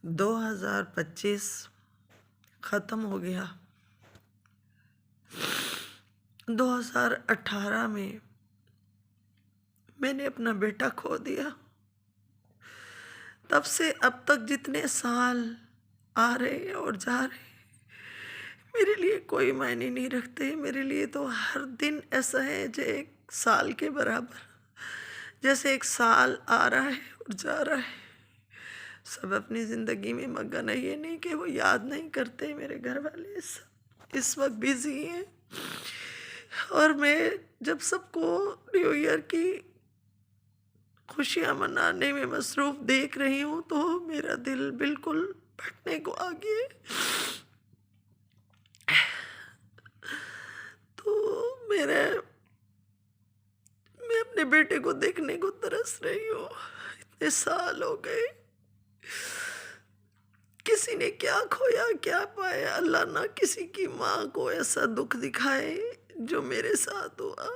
2025 ختم ہو گیا۔ 2018 میں میں نے اپنا بیٹا کھو دیا۔ تب سے اب تک جتنے سال آ رہے اور جا رہے میرے لیے کوئی معنی نہیں رکھتے۔ میرے لیے تو ہر دن ایسا ہے جو ایک سال کے برابر، جیسے ایک سال آ رہا ہے اور جا رہا ہے۔ سب اپنی زندگی میں مگن ہے، یہ نہیں کہ وہ یاد نہیں کرتے۔ میرے گھر والے اس وقت بیزی ہیں، اور میں جب سب کو نیو ایئر کی خوشیاں منانے میں مصروف دیکھ رہی ہوں تو میرا دل بالکل پھٹنے کو آ گیا ہے۔ تو میں اپنے بیٹے کو دیکھنے کو ترس رہی ہوں۔ اتنے سال ہو گئے، کسی نے کیا کھویا کیا پایا، اللہ نہ کسی کی ماں کو ایسا دکھ دکھائے جو میرے ساتھ ہوا۔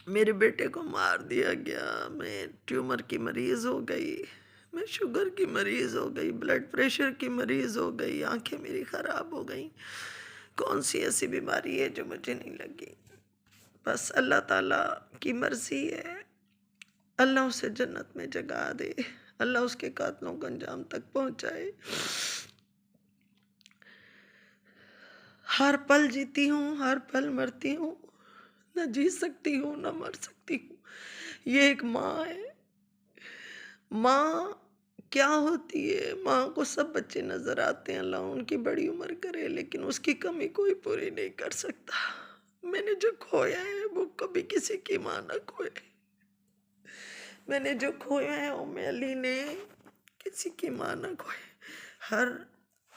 میرے بیٹے کو مار دیا گیا، میں ٹیومر کی مریض ہو گئی، میں شوگر کی مریض ہو گئی، بلڈ پریشر کی مریض ہو گئی، آنکھیں میری خراب ہو گئیں۔ کون سی ایسی بیماری ہے جو مجھے نہیں لگی؟ بس اللہ تعالیٰ کی مرضی ہے، اللہ اسے جنت میں جگہ دے، اللہ اس کے قاتلوں کو انجام تک پہنچائے۔ ہر پل جیتی ہوں، ہر پل مرتی ہوں، نہ جی سکتی ہوں نہ مر سکتی ہوں۔ یہ ایک ماں ہے۔ ماں کیا ہوتی ہے؟ ماں کو سب بچے نظر آتے ہیں، اللہ ان کی بڑی عمر کرے، لیکن اس کی کمی کوئی پوری نہیں کر سکتا۔ میں نے جو کھویا ہے وہ کبھی کسی کی ماں نہ کھوئے۔ میں نے جو کھویا ہے ام علی نے کسی کی ماں نہ کھوئے۔ ہر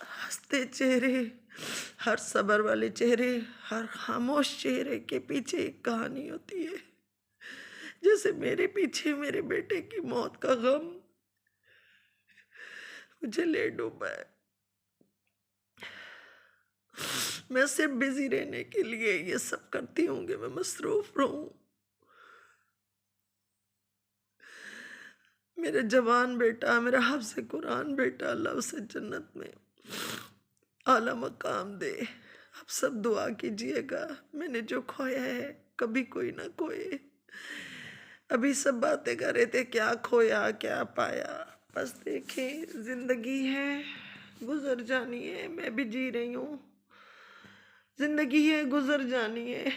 ہنستے چہرے، ہر صبر والے چہرے، ہر خاموش چہرے کے پیچھے ایک کہانی ہوتی ہے۔ جیسے میرے پیچھے میرے بیٹے کی موت کا غم مجھے لے ڈوبا ہے۔ میں صرف بزی رہنے کے لیے یہ سب کرتی ہوں کہ میں مصروف رہوں۔ میرا جوان بیٹا، میرا حافظ قرآن بیٹا، اللہ اسے جنت میں اعلیٰ مقام دے۔ آپ سب دعا کیجئے گا۔ میں نے جو کھویا ہے کبھی کوئی نہ کھوئے۔ ابھی سب باتیں کر رہے تھے کیا کھویا کیا پایا۔ بس دیکھیں، زندگی ہے، گزر جانی ہے، میں بھی جی رہی ہوں۔ زندگی ہے، گزر جانی ہے،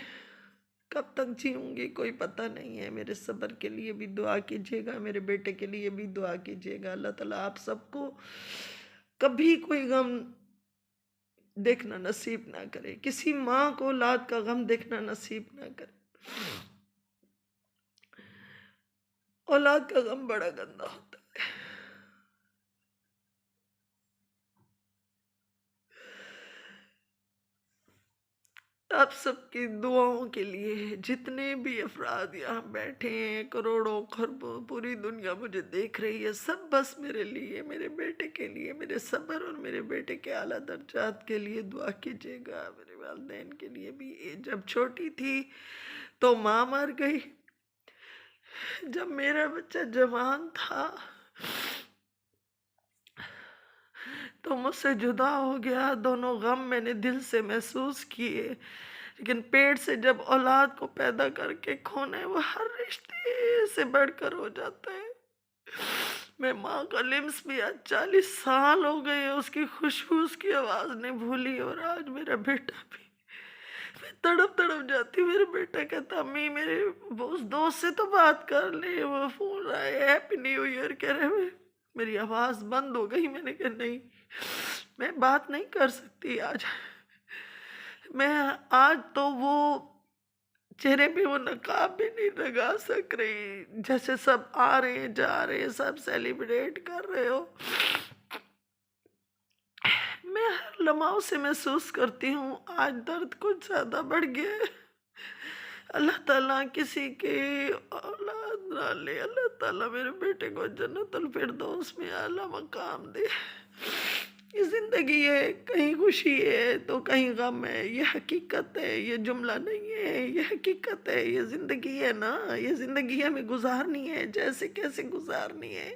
کب تک جیوں گی کوئی پتہ نہیں ہے۔ میرے صبر کے لیے بھی دعا کیجئے گا، میرے بیٹے کے لیے بھی دعا کیجئے گا۔ اللہ تعالیٰ آپ سب کو کبھی کوئی غم دیکھنا نصیب نہ کرے، کسی ماں کو اولاد کا غم دیکھنا نصیب نہ کرے۔ اولاد کا غم بڑا گندا ہوتا ہے۔ آپ سب کی دعاؤں کے لیے، جتنے بھی افراد یہاں بیٹھے ہیں، کروڑوں خربوں پوری دنیا مجھے دیکھ رہی ہے، سب بس میرے لیے، میرے بیٹے کے لیے، میرے صبر اور میرے بیٹے کے اعلیٰ درجات کے لیے دعا کیجیے گا۔ میرے والدین کے لیے بھی۔ جب چھوٹی تھی تو ماں مر گئی، جب میرا بچہ جوان تھا تو مجھ سے جدا ہو گیا۔ دونوں غم میں نے دل سے محسوس کیے، لیکن پیٹ سے جب اولاد کو پیدا کر کے کھونا ہے وہ ہر رشتے سے بڑھ کر ہو جاتا ہے۔ میں ماں کا لمس بھی آج 40 سال ہو گئے، اس کی خوشبو، اس کی آواز نہیں بھولی، اور آج میرا بیٹا بھی، میں تڑپ جاتی ہوں۔ میرا بیٹا کہتا امی میرے اس دوست سے تو بات کر لے، وہ فون آئے ہیپی نیو ایئر کہہ رہے۔ میری آواز بند ہو گئی، میں نے کہا نہیں، میں بات نہیں کر سکتی آج۔ میں آج تو وہ چہرے پہ وہ نقاب بھی نہیں لگا سک رہی، جیسے سب آ رہے ہیں جا رہے ہیں، سب سیلیبریٹ کر رہے ہو۔ میں ہر لمحہ اسے محسوس کرتی ہوں، آج درد کچھ زیادہ بڑھ گیا ہے۔ اللہ تعالیٰ کسی کی اولاد نہ لے، اللہ تعالیٰ میرے بیٹے کو جنت الفردوس میں اعلیٰ مقام دے۔ یہ زندگی ہے، کہیں خوشی ہے تو کہیں غم ہے، یہ حقیقت ہے، یہ جملہ نہیں ہے، یہ حقیقت ہے، یہ زندگی ہے نا، یہ زندگی ہمیں گزارنی ہے، جیسے کیسے گزارنی ہے۔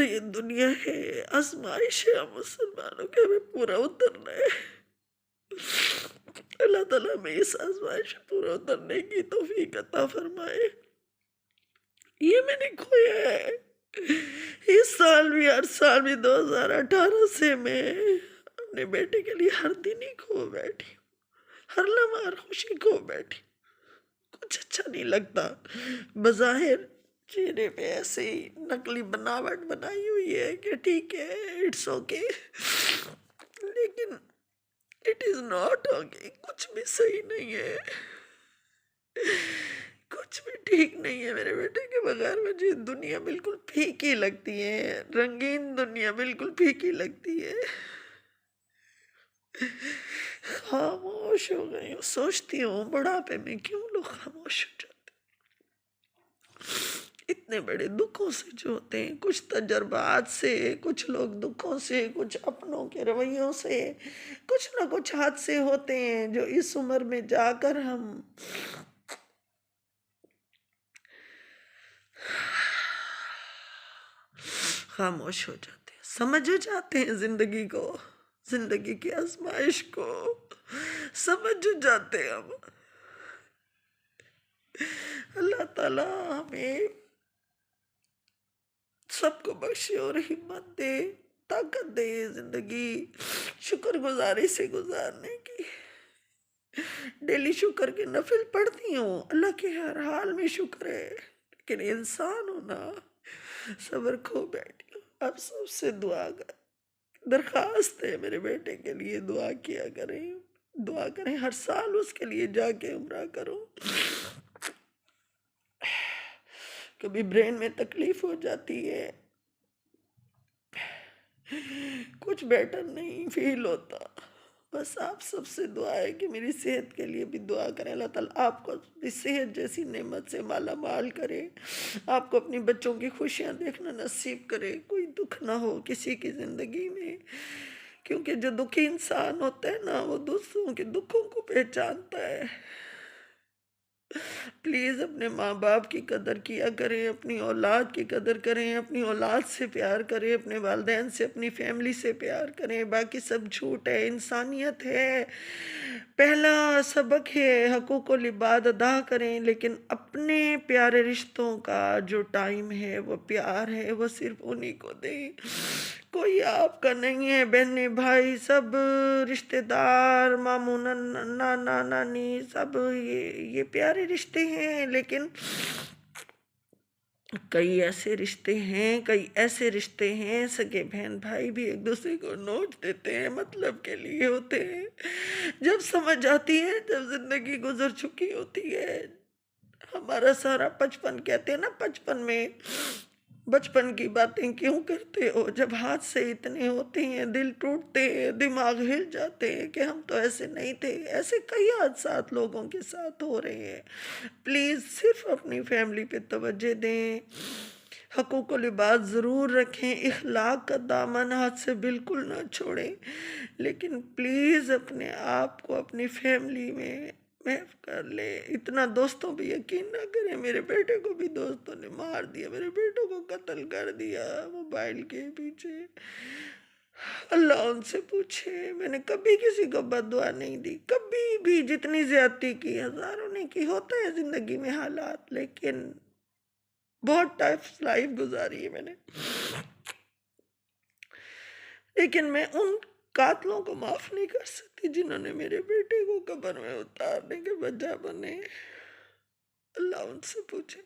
یہ دنیا ہے آزمائش ہے، ہم مسلمانوں کے ہمیں پورا اترنا ہے۔ اللہ تعالیٰ ہمیں اس آزمائش میں پورا اترنے کی توفیق عطا فرمائے۔ یہ میں نے کھویا ہے اس سال بھی، ہر سال بھی، 2018 سے میں اپنے بیٹے کے لیے ہر دن ہی کھو بیٹھی، ہر لمحہ ہر خوشی کھو بیٹھی۔ کچھ اچھا نہیں لگتا، بظاہر چہرے پہ ایسے ہی نقلی بناوٹ بنائی ہوئی ہے کہ ٹھیک ہے، اٹس اوکے، لیکن اٹ از ناٹ اوکے، کچھ بھی صحیح نہیں ہے، کچھ بھی ٹھیک نہیں ہے میرے بیٹے کے بغیر۔ مجھے دنیا بالکل پھیکی لگتی ہے، رنگین دنیا بالکل پھیکی لگتی ہے۔ خاموش ہو گئی ہوں، سوچتی ہوں بڑھاپے میں کیوں لوگ خاموش ہو جاتے، اتنے بڑے دکھوں سے جو ہوتے ہیں، کچھ تجربات سے، کچھ لوگ دکھوں سے، کچھ اپنوں کے رویوں سے، کچھ نہ کچھ حادثے ہوتے ہیں جو اس عمر میں جا کر ہم خاموش ہو جاتے ہیں، سمجھ جاتے ہیں زندگی کو، زندگی کی آزمائش کو سمجھ جاتے ہیں ہم۔ اللہ تعالیٰ ہمیں سب کو بخشے اور ہمت دے، طاقت دے زندگی شکر گزاری سے گزارنے کی۔ ڈیلی شکر کے نفل پڑھتی ہوں، اللہ کے ہر حال میں شکر ہے، لیکن انسان ہونا صبر کھو بیٹھی ہوں۔ اب سب سے دعا کر درخواست ہے، میرے بیٹے کے لیے دعا کیا کریں، دعا کریں، ہر سال اس کے لیے جا کے عمرہ کروں۔ کبھی برین میں تکلیف ہو جاتی ہے، کچھ بیٹر نہیں فیل ہوتا، بس آپ سب سے دعا ہے کہ میری صحت کے لیے بھی دعا کریں، اللہ تعالیٰ آپ کو اپنی صحت جیسی نعمت سے مالا مال کرے، آپ کو اپنی بچوں کی خوشیاں دیکھنا نصیب کرے، کوئی دکھ نہ ہو کسی کی زندگی میں، کیونکہ جو دکھی انسان ہوتا ہے نا، وہ دوسروں کے دکھوں کو پہچانتا ہے۔ پلیز اپنے ماں باپ کی قدر کیا کریں، اپنی اولاد کی قدر کریں، اپنی اولاد سے پیار کریں، اپنے والدین سے، اپنی فیملی سے پیار کریں، باقی سب جھوٹ ہے، انسانیت ہے، پہلا سبق ہے حقوق العباد ادا کریں، لیکن اپنے پیارے رشتوں کا جو ٹائم ہے، وہ پیار ہے، وہ صرف انہی کو دیں، کوئی آپ کا نہیں ہے، بہنیں بھائی سب رشتہ دار، ماموں نانا نانی سب یہ پیارے رشتے ہیں، لیکن کئی ایسے رشتے ہیں سگے بہن بھائی بھی ایک دوسرے کو نوچ دیتے ہیں، مطلب کے لیے ہوتے ہیں، جب سمجھ آتی ہے، جب زندگی گزر چکی ہوتی ہے، ہمارا سارا بچپن، کہتے ہیں نا بچپن کی باتیں کیوں کرتے ہو، جب ہاتھ سے اتنے ہوتے ہیں، دل ٹوٹتے ہیں، دماغ ہل جاتے ہیں کہ ہم تو ایسے نہیں تھے، ایسے کئی حادثات لوگوں کے ساتھ ہو رہے ہیں۔ پلیز صرف اپنی فیملی پہ توجہ دیں، حقوق العباد ضرور رکھیں، اخلاق کا دامن ہاتھ سے بالکل نہ چھوڑیں، لیکن پلیز اپنے آپ کو اپنی فیملی میں محف کر لے۔ اتنا دوستوں پہ یقین نہ کریں، میرے بیٹے کو بھی دوستوں نے مار دیا، میرے بیٹوں کو قتل کر دیا موبائل کے پیچھے۔ اللہ ان سے پوچھے، میں نے کبھی کسی کو بد دعا نہیں دی، کبھی بھی، جتنی زیادتی کی ہزاروں نے کی، ہوتا ہے زندگی میں حالات، لیکن بہت ٹائف لائف گزاری ہے میں نے، لیکن میں ان قاتلوں کو معاف نہیں کر سکتی جنہوں نے میرے بیٹے کو قبر میں اتارنے کے وجہ بنے۔ اللہ ان سے پوچھے۔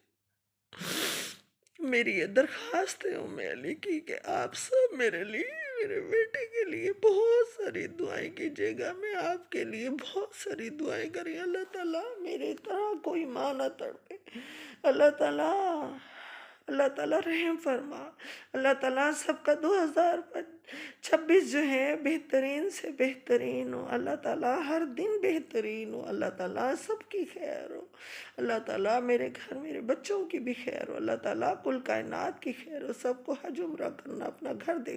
میری یہ درخواست ہے ام علی کی کہ آپ سب میرے لیے، میرے بیٹے کے لیے بہت ساری دعائیں کیجیے گا، میں آپ کے لیے بہت ساری دعائیں کریں، اللہ تعالیٰ میرے طرح کوئی ماں نہ تڑپے، اللہ تعالیٰ رحم فرما، اللہ تعالیٰ سب کا 2026 جو ہے بہترین سے بہترین ہو، اللہ تعالیٰ ہر دن بہترین ہو، اللہ تعالیٰ سب کی خیر ہو، اللہ تعالیٰ میرے گھر میرے بچوں کی بھی خیر ہو، اللہ تعالیٰ کل کائنات کی خیر ہو، سب کو حج عمرہ کرنا، اپنا گھر دیکھنا